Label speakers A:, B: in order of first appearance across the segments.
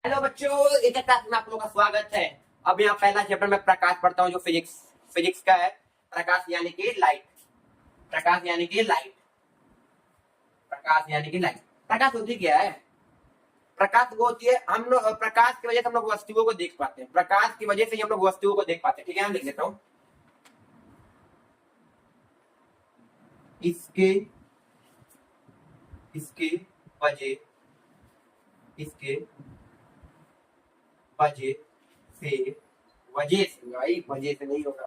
A: Hello बच्चों, एक class में आप लोगों का स्वागत है। अब यहाँ पहला चैप्टर में प्रकाश पढ़ता हूँ जो फिजिक्स का है। प्रकाश यानी कि लाइट। प्रकाश यानी कि लाइट। प्रकाश यानी कि लाइट। प्रकाश होती क्या है? प्रकाश वो होती है, हम लोग प्रकाश की वजह से हम लोग वस्तुओं को देख पाते हैं। प्रकाश की वजह से हम लोग वस्तुओं को देख पाते हैं। ठीक है, मैं लिख देता हूँ। इसके इसके वजह इसके वजह वजह से भाई, वजह से नहीं होगा।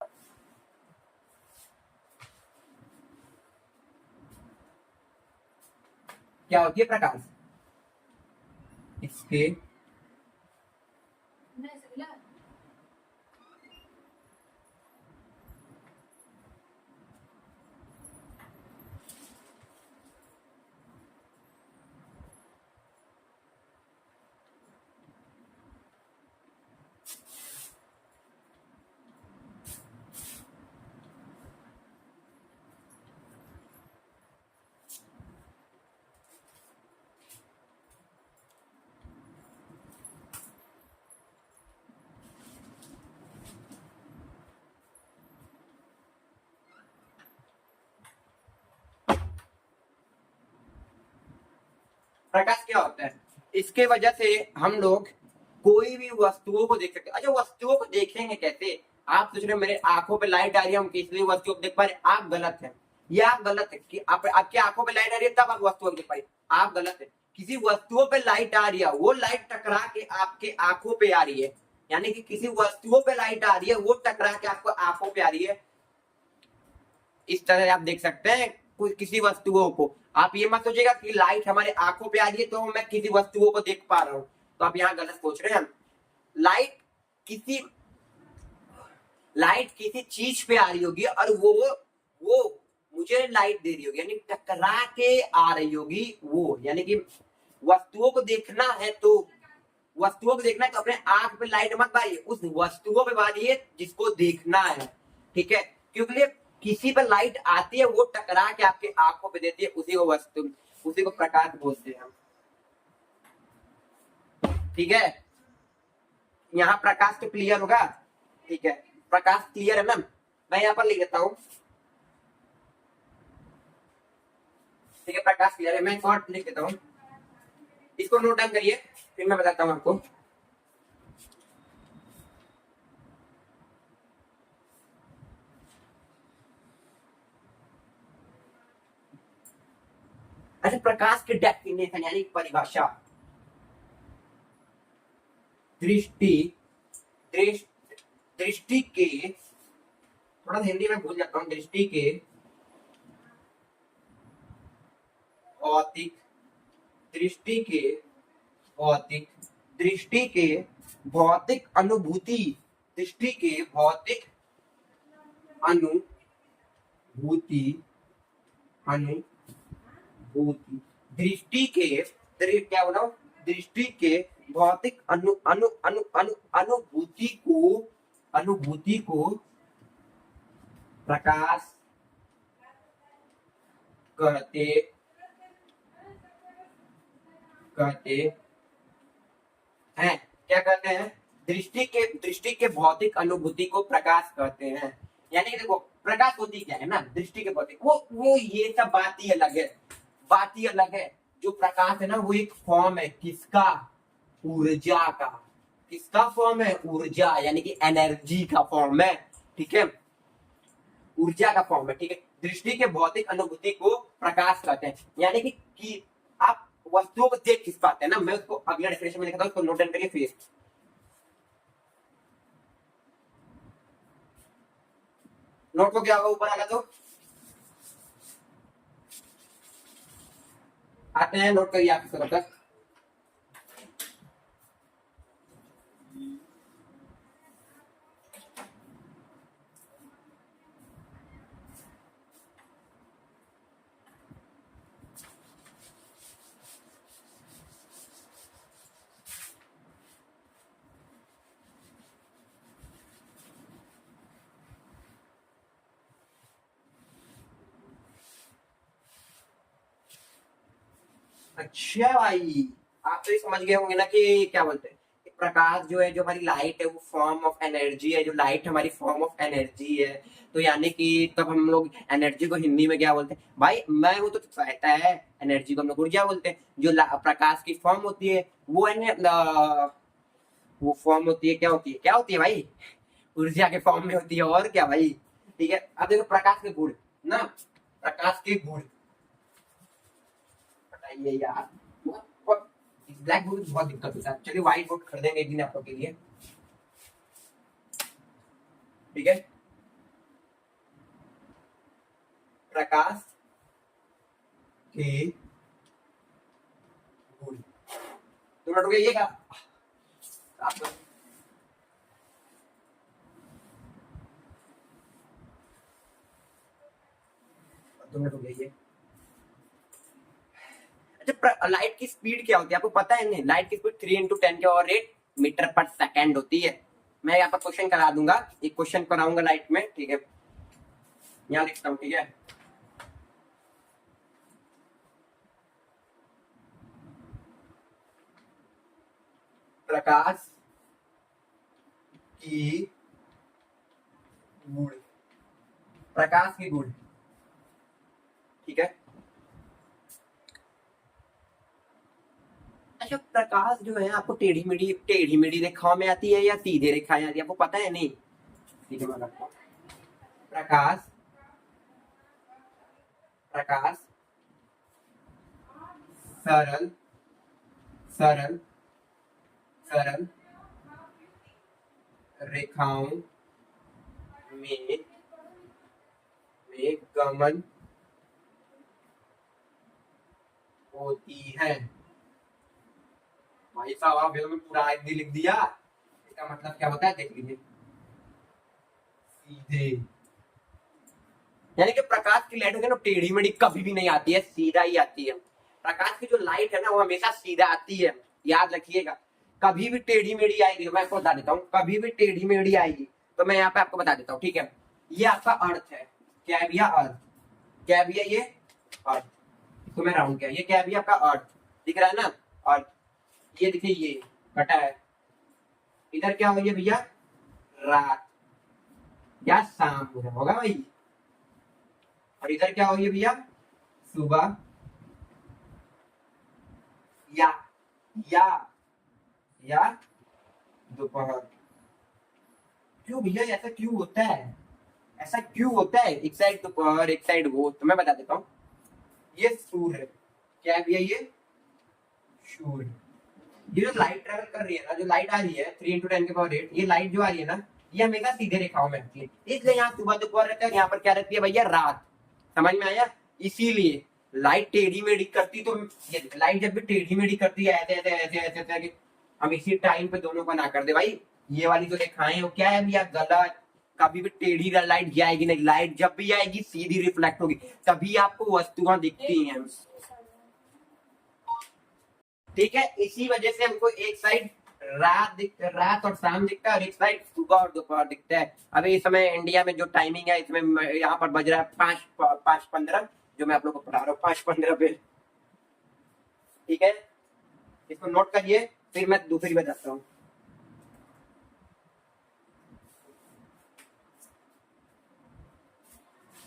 A: क्या होती है प्रकाश? इसके प्रकाश क्या होता है? इसके वजह से हम लोग कोई भी वस्तुओं को देख सकते हैं। अच्छा, वस्तुओं को देखेंगे कैसे? आप सोच रहे हो मेरे आंखों पे लाइट आ रही है, हम इसलिए वस्तुओं को देख पा रहे। आप गलत है। ये आप गलत है कि आपकी आंखों पे लाइट आ रही है तब आप वस्तुओं को देख पा रहे। आप गलत है। किसी वस्तुओं पे लाइट आ रही है, वो लाइट टकरा के आपके आंखों पे आ रही है। यानी कि किसी वस्तुओं पे लाइट आ रही है, वो टकरा के आपको आंखों पे आ रही है। इस तरह आप देख सकते हैं किसी वस्तुओं को। आप ये मत सोचिएगा कि लाइट हमारे आंखों पे आ रही है तो मैं किसी वस्तुओं को देख पा रहा हूं। तो आप यहाँ गलत सोच रहे हैं। लाइट किसी लाइट किसी चीज पे आ रही होगी और वो मुझे लाइट दे रही होगी, यानी टकरा के आ रही होगी वो। यानी कि वस्तुओं को देखना है तो अपने आंख पे लाइट मत मारिए, उस वस्तुओं पे मारिए जिसको देखना है। ठीक है, क्योंकि किसी पर लाइट आती है, वो टकरा के आपके आंखों पे देती है, उसी को प्रकाश बोलते हैं हम। ठीक है, यहाँ प्रकाश तो क्लियर होगा। ठीक है, प्रकाश क्लियर है ना? मैं यहाँ पर लिख देता हूँ। ठीक है, प्रकाश क्लियर है। मैं और लिख देता हूँ, इसको नोट डाउन करिए, फिर मैं बताता हूँ आपको। अच्छा, प्रकाश की डेफिनेशन यानी परिभाषा। दृष्टि दृष्टि के, थोड़ा हिंदी में भूल जाता हूँ। दृष्टि के भौतिक दृष्टि के भौतिक दृष्टि के भौतिक अनुभूति दृष्टि के भौतिक अनुभूति अनुभूति क्या बोला? दृष्टि के भौतिक अनुभूति को प्रकाश कहते हैं। क्या कहते हैं? दृष्टि के भौतिक अनुभूति को प्रकाश कहते हैं। यानी कि देखो, प्रकाश होती क्या है ना, दृष्टि के भौतिक, वो ये सब बात ही अलग है। जो प्रकाश है ना, वो एक फॉर्म है। किसका? ऊर्जा का। किसका फॉर्म है? ऊर्जा, यानी कि एनर्जी का फॉर्म है। ठीक है, ऊर्जा का फॉर्म है। ठीक है, दृष्टि के भौतिक अनुभूति को प्रकाश कहते हैं। यानी कि आप वस्तुओं को देख किस पाते हैं ना। मैं उसको अगला डेफिनेशन में लिखता हूँ, उसको नोट डाउन करिए। फिर नोट को क्या होगा, ऊपर आगा तो आते हैं। नोट करिए आप इसको तक। अच्छा भाई, आप तो ये समझ गए होंगे ना कि क्या बोलते हैं। प्रकाश जो है, जो हमारी लाइट है, वो फॉर्म ऑफ एनर्जी है। जो लाइट हमारी फॉर्म ऑफ एनर्जी है, तो यानी कि तब हम लोग एनर्जी को हिंदी में क्या बोलते हैं भाई? मैं वो तो कहता है एनर्जी को हम लोग ऊर्जा बोलते हैं। जो प्रकाश की फॉर्म होती है वो वो फॉर्म होती है, क्या होती है, क्या होती है भाई? ऊर्जा के फॉर्म में होती है, और क्या भाई? ठीक है, अब देखो प्रकाश के गुण ना, प्रकाश के गुण बताइए यार। ब्लैक बोर्ड बहुत दिक्कत होता है। चलिए व्हाइट बोर्ड खरीदेंगे एक दिन आप लोग के लिए, ठीक है। प्रकाश के गुण, 2 मिनट हो गए ये क्या? 2 मिनट हो गए ये। अच्छा, लाइट की स्पीड क्या होती है आपको पता है? नहीं, लाइट की स्पीड 3 × 10⁸ मीटर पर सेकेंड होती है। मैं यहाँ पर क्वेश्चन करा दूंगा, एक क्वेश्चन कराऊंगा लाइट में, ठीक है। यहाँ लिखता हूँ, ठीक है। प्रकाश की गुण, प्रकाश की गुण, ठीक है। अच्छा, प्रकाश जो है आपको टेढ़ी मेढ़ी रेखाओं में आती है या सीधे रेखाएं आती है, आपको पता है? नहीं, ठीक है, मैं बताता हूं। प्रकाश, प्रकाश सरल सरल सरल रेखाओं में गमन होती है। भाई साहब, आप में पूरा हिंदी लिख दिया। इसका मतलब क्या होता है देख लीजिए, सीधे। यानी कि प्रकाश की लाइट होती है ना, टेढ़ी मेढ़ी कभी भी नहीं आती है, सीधा ही आती है। प्रकाश की जो लाइट है ना, वो हमेशा सीधा आती है, याद रखिएगा। कभी भी टेढ़ी मेढ़ी आएगी, मैं आपको बता देता हूँ, कभी भी टेढ़ी मेढ़ी आएगी तो मैं यहाँ पे आपको बता देता हूँ, ठीक है। ये आपका अर्थ है, क्या है भैया? अर्थ। क्या है भैया? ये अर्थ। तो मैं राउंड किया, ये क्या है भैया? आपका अर्थ दिख रहा है ना, अर्थ। ये देखिए, ये कटा है। इधर क्या हो गया भैया? रात या शाम होगा भाई। और इधर क्या हो गया भैया? सुबह या या या दोपहर। क्यों भैया ऐसा क्यों होता है? ऐसा क्यों होता है? एक साइड दोपहर, एक साइड वो, तो मैं बता देता हूँ। ये सूर्य, क्या है भैया? ये सूर्य। ये जो लाइट ट्रेवल कर रही है ना, जो लाइट आ रही है 3 × 10⁸, ये लाइट जो आ रही है ना, ये हमेशा सीधे रेखाओं में आती है। इसलिए यहाँ सुबह दोपहर रहता है, यहाँ पर क्या रहती है भैया? रात। समझ में आया? इसीलिए लाइट टेढ़ी मेढ़ी करती, तो ये लाइट जब भी टेढ़ी मेढ़ी करती है ऐसे ऐसे ऐसे ऐसे ऐसे कि हम इसी टाइम पे दोनों को ना कर दे भाई। ये वाली जो रेखाएं वो क्या है भैया? गलत। कभी भी टेढ़ी लाइट आएगी नहीं, लाइट जब भी आएगी सीधी रिफ्लेक्ट होगी, तभी आपको वस्तुएं दिखती हैं, ठीक है। इसी वजह से हमको एक साइड रात और शाम दिखता है, और एक साइड सुबह और दोपहर दिखता है। अभी इस समय इंडिया में जो टाइमिंग है, इसमें यहाँ पर बज रहा है 5:15, जो मैं आप लोग को पढ़ा रहा हूँ 5:15 पे, ठीक है। इसको नोट करिए, फिर मैं दूसरी बताता हूँ।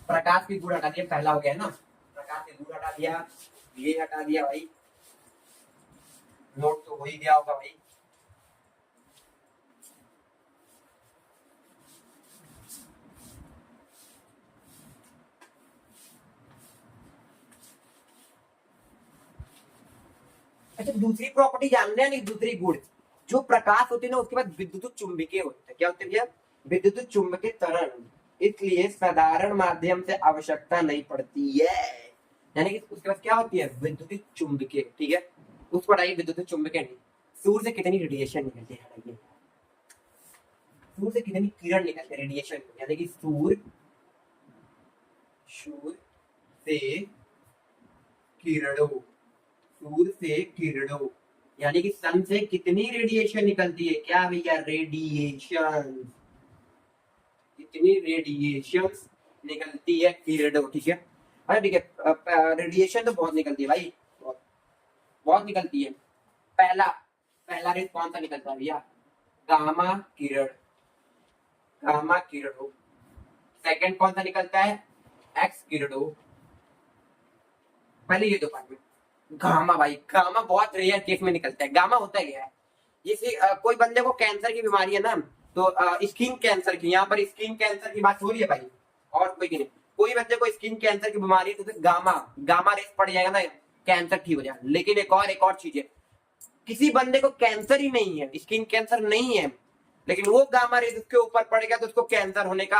A: प्रकाश की गुण हटा दिया, पहला हो गया ना, प्रकाश की गुण हटा दिया, ये हटा दिया भाई। नोट तो हो ही गया होगा भाई। अच्छा, दूसरी प्रॉपर्टी जानते हैं? नहीं, दूसरी गुण जो प्रकाश होती है ना, उसके बाद विद्युत चुंबकीय होते हैं। क्या होते हैं भैया? विद्युत चुंबकीय त्वरण। इसलिए साधारण माध्यम से आवश्यकता नहीं पड़ती है। यानी कि उसके बाद क्या होती है? विद्युत चुंबकीय, ठीक है। उस पढ़ाई विद्युत चुंबकीय नहीं। सूर्य से कितनी रेडिएशन निकलती है? सूर्य से कितनी किरण निकलती है? रेडिएशन, यानी कि सूर्य से किरणों, सूर्य से किरणों, यानी कि सन से कितनी रेडिएशन निकलती है? क्या भैया? रेडिएशन। कितनी रेडिएशन निकलती है? किरणों, ठीक है। अरे ठीक है, रेडिएशन तो बहुत निकलती है भाई, बहुत निकलती है। पहला पहला रेज कौन सा निकलता है भैया? गामा किरण, गामा किरणों। सेकंड कौन सा निकलता है? एक्स किरणों। पहले ये दो पार्ट में गामा, भाई गामा बहुत रेयर केस में निकलता है। गामा होता क्या है? जैसे कोई बंदे को कैंसर की बीमारी है ना, तो स्किन कैंसर की, यहाँ पर स्किन कैंसर की बात हो रही है भाई, और कोई नहीं। कोई बंदे को स्किन कैंसर की बीमारी है तो फिर गामा गामा रेस पड़ जाएगा ना, कैंसर ठीक हो जाएगा। लेकिन एक और चीज है, किसी बंदे को कैंसर ही नहीं है, स्किन कैंसर नहीं है, लेकिन वो गामा रेस उसके ऊपर पड़ेगा तो उसको कैंसर होने का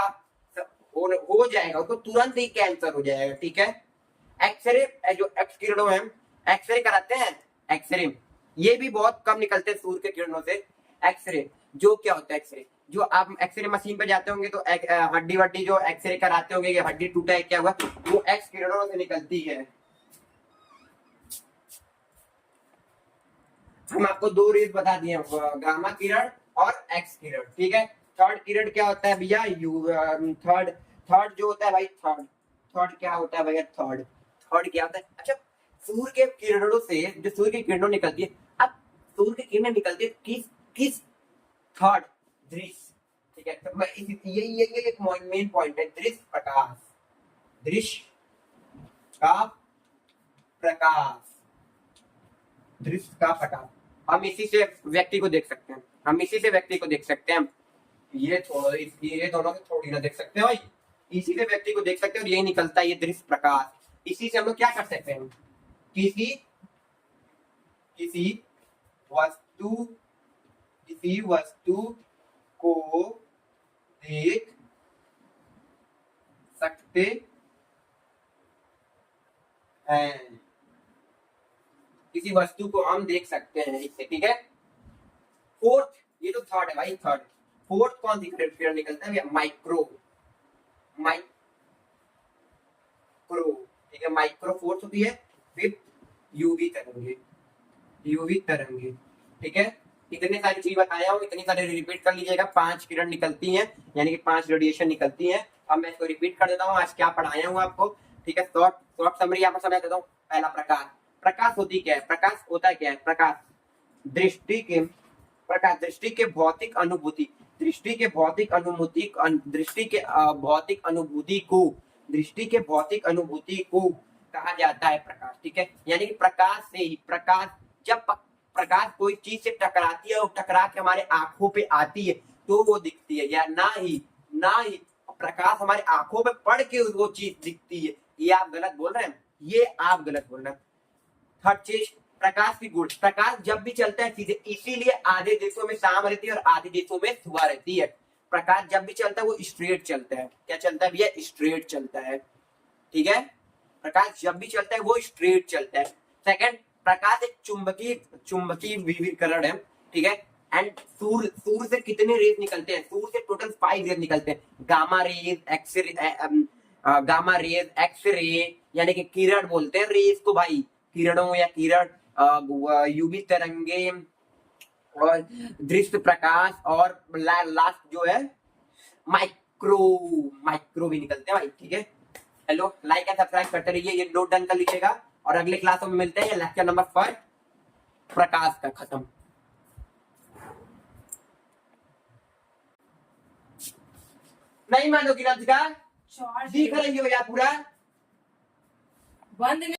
A: हो जाएगा, उसको तुरंत ही कैंसर हो जाएगा। ठीक है। एक्सरे, जो एक्स किरणों है, एक्सरे कराते हैं, एक्सरे ये भी बहुत कम निकलते हैं सूर्य के किरणों से। एक्सरे जो क्या होता है? एक्सरे जो आप एक्सरे मशीन पे जाते होंगे तो हड्डी वड्डी जो एक्सरे कराते होंगे कि हड्डी टूटा है क्या हुआ, वो एक्स किरणों से निकलती है। हम आपको दो रेज बता दिए, गामा किरण और एक्स किरण। ठीक है। थर्ड किरण क्या होता है भैया? थर्ड थर्ड जो होता है भाई, थर्ड थर्ड क्या होता है भैया? थर्ड थर्ड क्या होता है? अच्छा, सूर्य के किरणों से जो सूर्य की किरणों निकलती है, अब सूर्य की किरणें निकलती है किस किस? थर्ड दृश्य। ठीक है। तो मैं ये एक मेन पॉइंट है, दृश्य प्रकाश, दृश्य का प्रकाश, दृश्य का प्रकाश। हम इसी से व्यक्ति को देख सकते हैं, हम इसी से व्यक्ति को देख सकते हैं। ये दोनों से थोड़ी ना देख सकते हैं भाई, इसी से व्यक्ति को देख सकते हैं और यही निकलता है ये दृश्य प्रकाश। इसी से हम लोग क्या कर सकते हैं? किसी किसी वस्तु किसी वस्तु को देख सकते हैं, किसी वस्तु को हम देख सकते हैं इससे। ठीक है। फोर्थ, ये तो थर्ड है भाई, थर्ड। फोर्थ कौन सी किरण निकलता है? Micro, micro. ठीक है। माइक्रो फोर्थ होती है विद यूवी तरंगे, यूवी तरंगे। ठीक है। इतने सारी चीज बताया हूँ, इतनी सारे रिपीट कर लीजिएगा। 5 किरण निकलती हैं, यानी कि 5 रेडिएशन निकलती हैं। अब मैं इसको रिपीट कर देता हूँ, आज क्या पढ़ाया हूँ आपको। ठीक है। शॉर्ट समरी यहाँ पर समझा देता हूँ। पहला प्रकाश, प्रकाश होती क्या है? प्रकाश होता क्या है? प्रकाश दृष्टि के, प्रकाश दृष्टि के भौतिक अनुभूति, दृष्टि के भौतिक अनुभूति, दृष्टि के भौतिक अनुभूति को, दृष्टि के भौतिक अनुभूति को कहा जाता है प्रकाश। ठीक है। यानी कि प्रकाश से ही, प्रकाश जब प्रकाश कोई चीज से टकराती है और टकरा के हमारे आंखों पे आती है तो वो दिखती है, या ना ही प्रकाश हमारे आंखों पे पड़ के वो चीज दिखती है। ये आप गलत बोल रहे हैं, ये आप गलत बोल रहे हैं। थर्ड चीज, प्रकाश की गुण, प्रकाश जब भी चलता है सीधे, इसीलिए आधे देशों में शाम रहती है और आधे देशों में सुबह रहती है। प्रकाश जब भी चलता है वो स्ट्रेट चलता है। क्या चलता है भैया? स्ट्रेट चलता है। ठीक है। प्रकाश जब भी चलता है वो स्ट्रेट चलता है। सेकंड, प्रकाश एक चुंबकीय विकिरण है। ठीक है। एंड सूर्य से कितने रेज निकलते हैं? सूर्य से टोटल 5 रेज निकलते हैं। गामा रेज, एक्स रे, यानी कि किरण बोलते हैं रेज को भाई, किरणों या किरण, यूवी तरंगे और दृश्य प्रकाश, और लास्ट जो है माइक्रो भी निकलते हैं भाई। ठीक है। हेलो, लाइक एंड सब्सक्राइब करते रहिए, ये नोट डन कर लीजिएगा। और अगले क्लास में मिलते हैं लेक्चर नंबर 5 प्रकाश का खत्म। नहीं मानोगी ना, दिख रही हो यार पूरा बंद।